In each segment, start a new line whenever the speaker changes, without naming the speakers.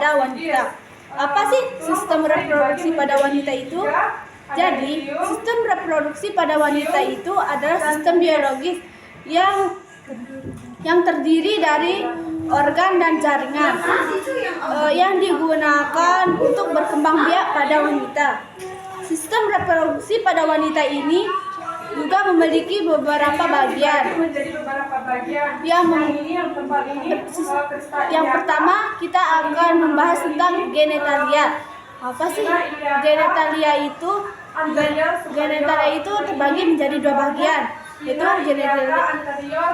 pada wanita. Apa sih sistem reproduksi pada wanita itu? Jadi, sistem reproduksi pada wanita itu adalah sistem biologis yang terdiri dari organ dan jaringan yang digunakan untuk berkembang biak pada wanita. Sistem reproduksi pada wanita ini juga memiliki beberapa bagian. Yang pertama, kita akan membahas tentang genitalia. Apa sih genitalia itu? Genitalia itu terbagi menjadi dua bagian, yaitu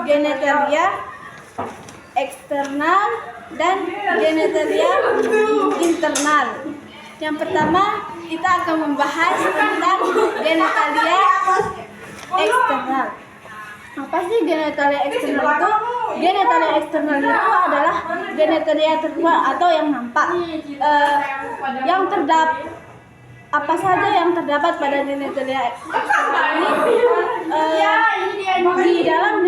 genitalia eksternal dan genitalia internal. Yang pertama, kita akan membahas tentang genitalia eksternal. Apa sih genitalia eksternal itu? Genitalia eksternal itu adalah genitalia terluar atau yang nampak. Apa saja yang terdapat pada genitalia eksternal ini? Di dalam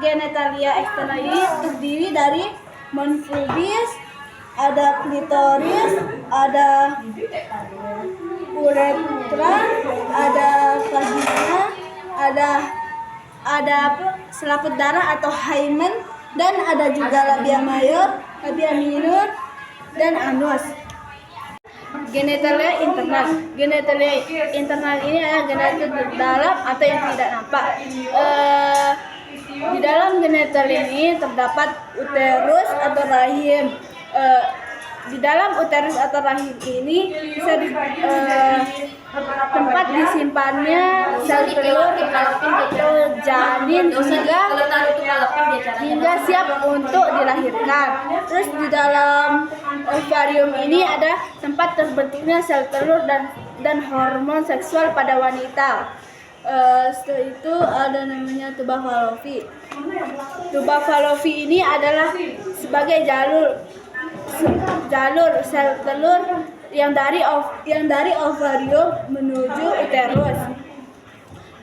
genitalia eksternal ini terdiri dari monopubis, ada klitoris, ada uretra, ada vagina, ada selaput darah atau hymen, dan ada juga labia mayor, labia minor, dan anus. Genitalia internal. Genitalia internal ini adalah genitalia dalam atau yang tidak nampak. Di dalam genitalia ini terdapat uterus atau rahim. Di dalam uterus atau rahim ini bisa tempat disimpannya sel telur atau janin hingga siap untuk dilahirkan. Terus di dalam ovarium ini ada tempat terbentuknya sel telur dan hormon seksual pada wanita. Setelah itu ada namanya tuba Fallopi. Tuba Fallopi ini adalah sebagai jalur sel telur yang dari ovarium menuju uterus.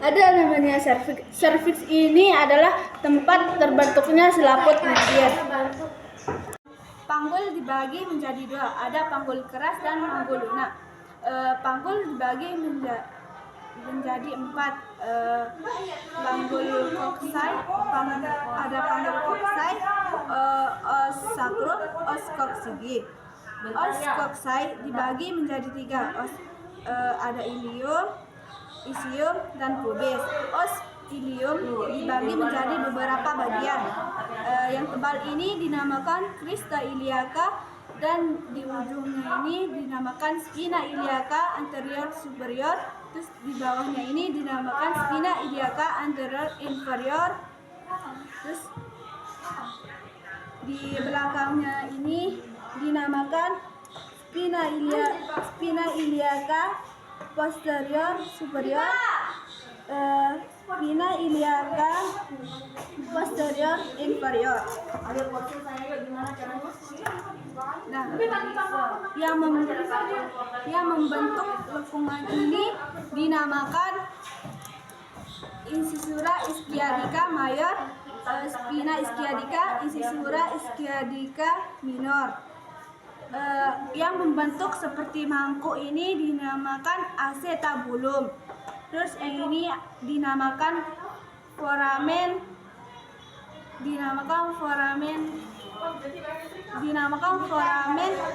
Ada namanya serviks. Serviks ini adalah tempat terbentuknya selaput nuklir. Panggul dibagi menjadi dua, ada panggul keras dan panggul lunak. Panggul dibagi menjadi empat. Panggul koksai, ada panggul koksai, os sacrum, os coccigi. Os koksai dibagi menjadi tiga. Ada ilium, isium, dan pubis. Os ilium dibagi menjadi beberapa bagian. Yang tebal ini dinamakan crista iliaca, dan di ujungnya ini dinamakan spina iliaca anterior superior. Terus di bawahnya ini dinamakan spina iliaca anterior inferior. Terus di belakangnya ini dinamakan spina iliaca posterior superior, spina iliaca posterior inferior. Nah, yang membentuk lengkungan ini dinamakan incisura ischiadica mayor, spina ischiadica, incisura ischiadica minor. Yang membentuk seperti mangkuk ini dinamakan acetabulum. Terus yang ini dinamakan foramen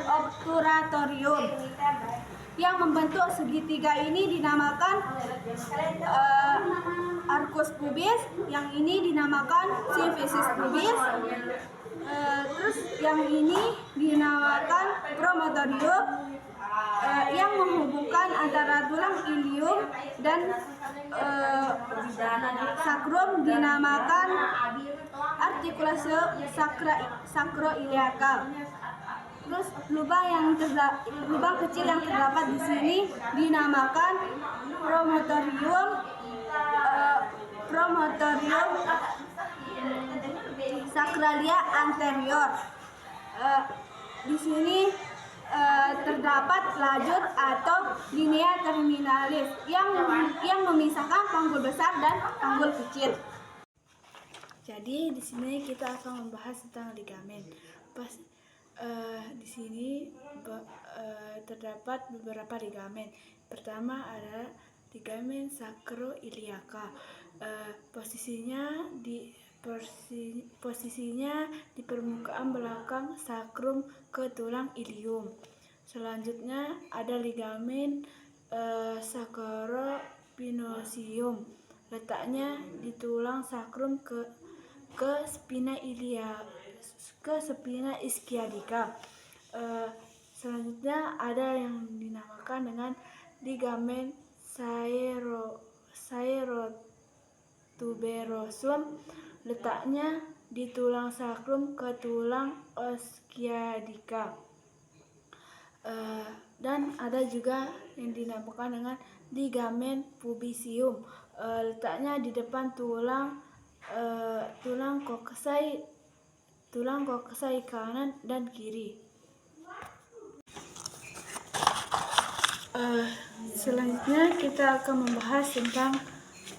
obturatorium. Yang membentuk segitiga ini dinamakan arcus pubis. Yang ini dinamakan symphysis pubis. Terus yang ini dinamakan promontorium, yang menghubungkan antara tulang ilium dan sakrum dinamakan artikulasi sakroiliaca. Terus lubang kecil yang terdapat di sini dinamakan promontorium sacralia anterior. Di sini terdapat lajur atau linea terminalis yang memisahkan panggul besar dan panggul kecil. Jadi di sini kita akan membahas tentang ligamen. Di sini terdapat beberapa ligamen. Pertama adalah ligamen sakroiliaka. Posisinya di permukaan belakang sakrum ke tulang ilium. Selanjutnya ada ligamen sacropinosium. Letaknya di tulang sakrum ke spina ischiadica. Selanjutnya ada yang dinamakan dengan ligamen saerotuberosum. Letaknya di tulang sakrum ke tulang ischiadica. Dan ada juga yang dinamakan dengan ligamen pubisium. Letaknya di depan tulang koksai kanan dan kiri. Selanjutnya kita akan membahas tentang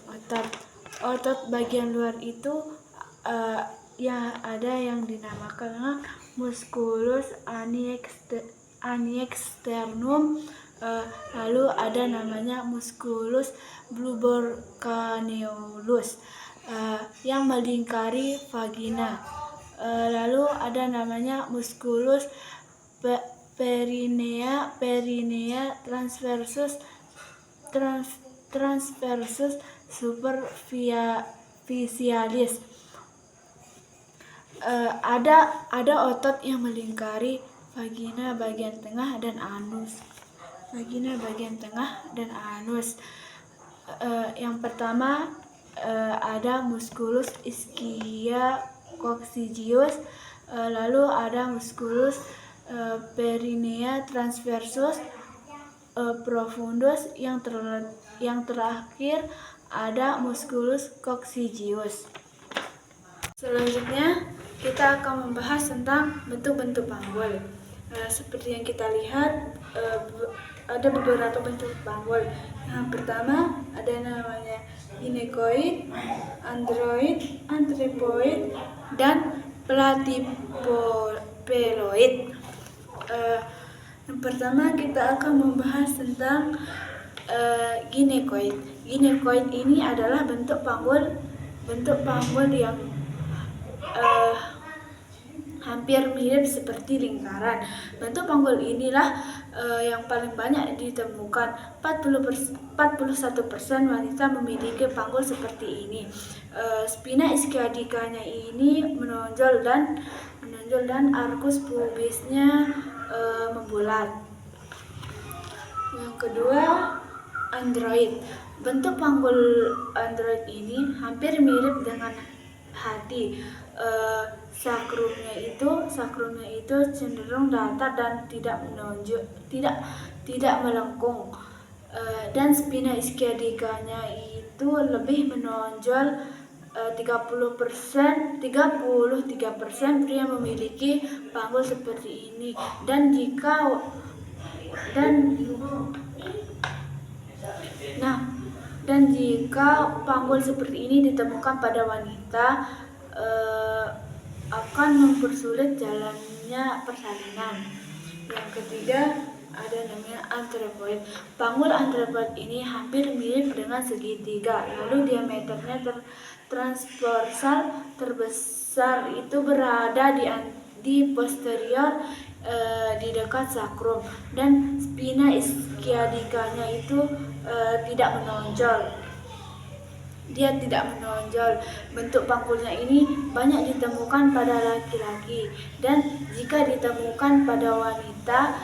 otot. Otot bagian luar itu ada yang dinamakan dengan musculus annexsternum, lalu ada namanya musculus bluborcaneolus yang melingkari vagina, lalu ada namanya musculus perinea transversus superficialis. Ada otot yang melingkari vagina bagian tengah dan anus. Yang pertama ada musculus ischiococcygeus, lalu ada musculus perinea transversus profundus, yang terakhir ada musculus coccygeus. Selanjutnya kita akan membahas tentang bentuk-bentuk panggul. Seperti yang kita lihat, ada beberapa bentuk panggul. Yang pertama ada namanya ginekoid, android, anthropoid, dan platypeloid. Yang pertama kita akan membahas tentang ginekoid. Ginekoid ini adalah bentuk panggul yang hampir mirip seperti lingkaran. Bentuk panggul inilah yang paling banyak ditemukan. 41% wanita memiliki panggul seperti ini. Spina ischiadicanya ini menonjol dan arcus pubisnya membulat. Yang kedua, android. Bentuk panggul android ini hampir mirip dengan hati. Sakrumnya itu cenderung datar dan tidak melengkung. Dan spina ischiadicanya itu lebih menonjol. 33% pria memiliki panggul seperti ini. Dan jika panggul seperti ini ditemukan pada wanita, akan mempersulit jalannya persalinan. Yang ketiga ada namanya anthropoid. Panggul anthropoid ini hampir mirip dengan segitiga, lalu diameternya transversal terbesar itu berada di posterior di dekat sakrum, dan spina ischiadicanya itu tidak menonjol. Bentuk panggulnya ini banyak ditemukan pada laki-laki, dan jika ditemukan pada wanita,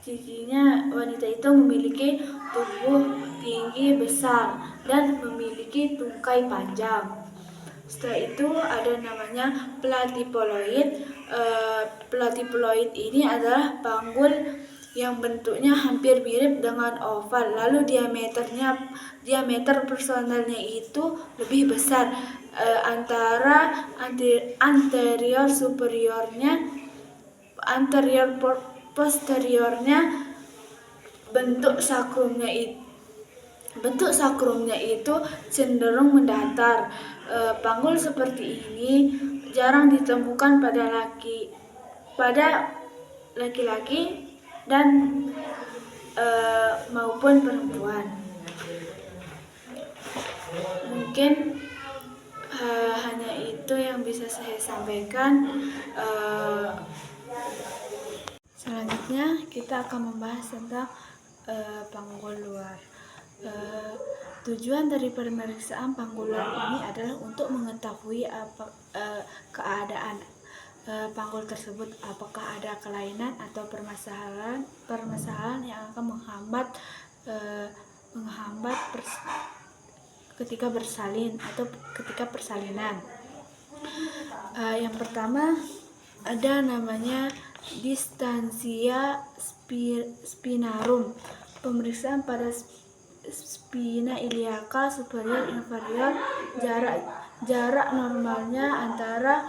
cirinya wanita itu memiliki tubuh tinggi besar dan memiliki tungkai panjang. Setelah itu ada namanya platypeloid. Platypeloid ini adalah panggul yang bentuknya hampir mirip dengan oval, lalu diameter personalnya itu lebih besar. Antara anterior posteriornya. Bentuk sakrumnya itu cenderung mendatar. Panggul seperti ini jarang ditemukan pada laki-laki dan maupun perempuan. Mungkin hanya itu yang bisa saya sampaikan. Selanjutnya kita akan membahas tentang panggul luar. Tujuan dari pemeriksaan panggul luar ini adalah untuk mengetahui keadaan panggul tersebut, apakah ada kelainan atau permasalahan yang akan menghambat ketika bersalin atau ketika persalinan. Yang pertama ada namanya distansia spinarum, pemeriksaan pada spina iliaca superior inferior. Jarak normalnya adalah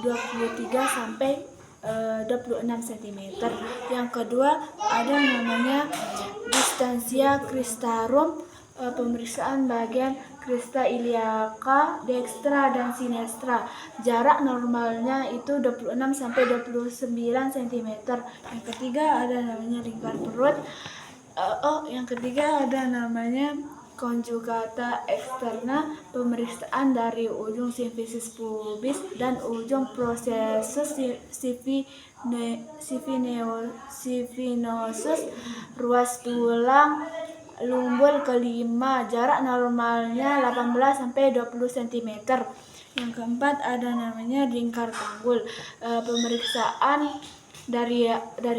23 sampai 26 cm. Yang kedua ada namanya distansia cristarum, pemeriksaan bagian crista iliaca dextra dan sinistra. Jarak normalnya itu 26 sampai 29 cm. Yang ketiga ada namanya lingkar perut. Yang ketiga ada namanya conjugata externa, pemeriksaan dari ujung simfisis pubis dan ujung processus sifinosus, ruas tulang lumbul kelima. Jarak normalnya 18 sampai 20 cm. Yang keempat ada namanya lingkar panggul, pemeriksaan dari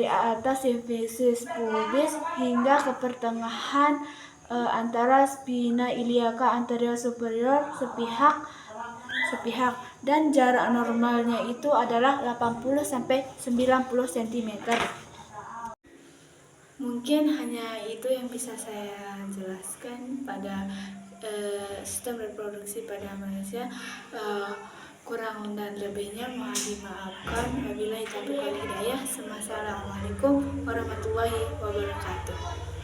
atas simfisis pubis hingga ke pertengahan antara spina iliaca anterior superior sepihak dan jarak normalnya itu adalah 80 sampai 90 cm. Mungkin hanya itu yang bisa saya jelaskan pada sistem reproduksi pada manusia. Kurang dan lebihnya mohon dimaafkan. Wabillahi taufiq wal hidayah. Wassalamualaikum warahmatullahi wabarakatuh.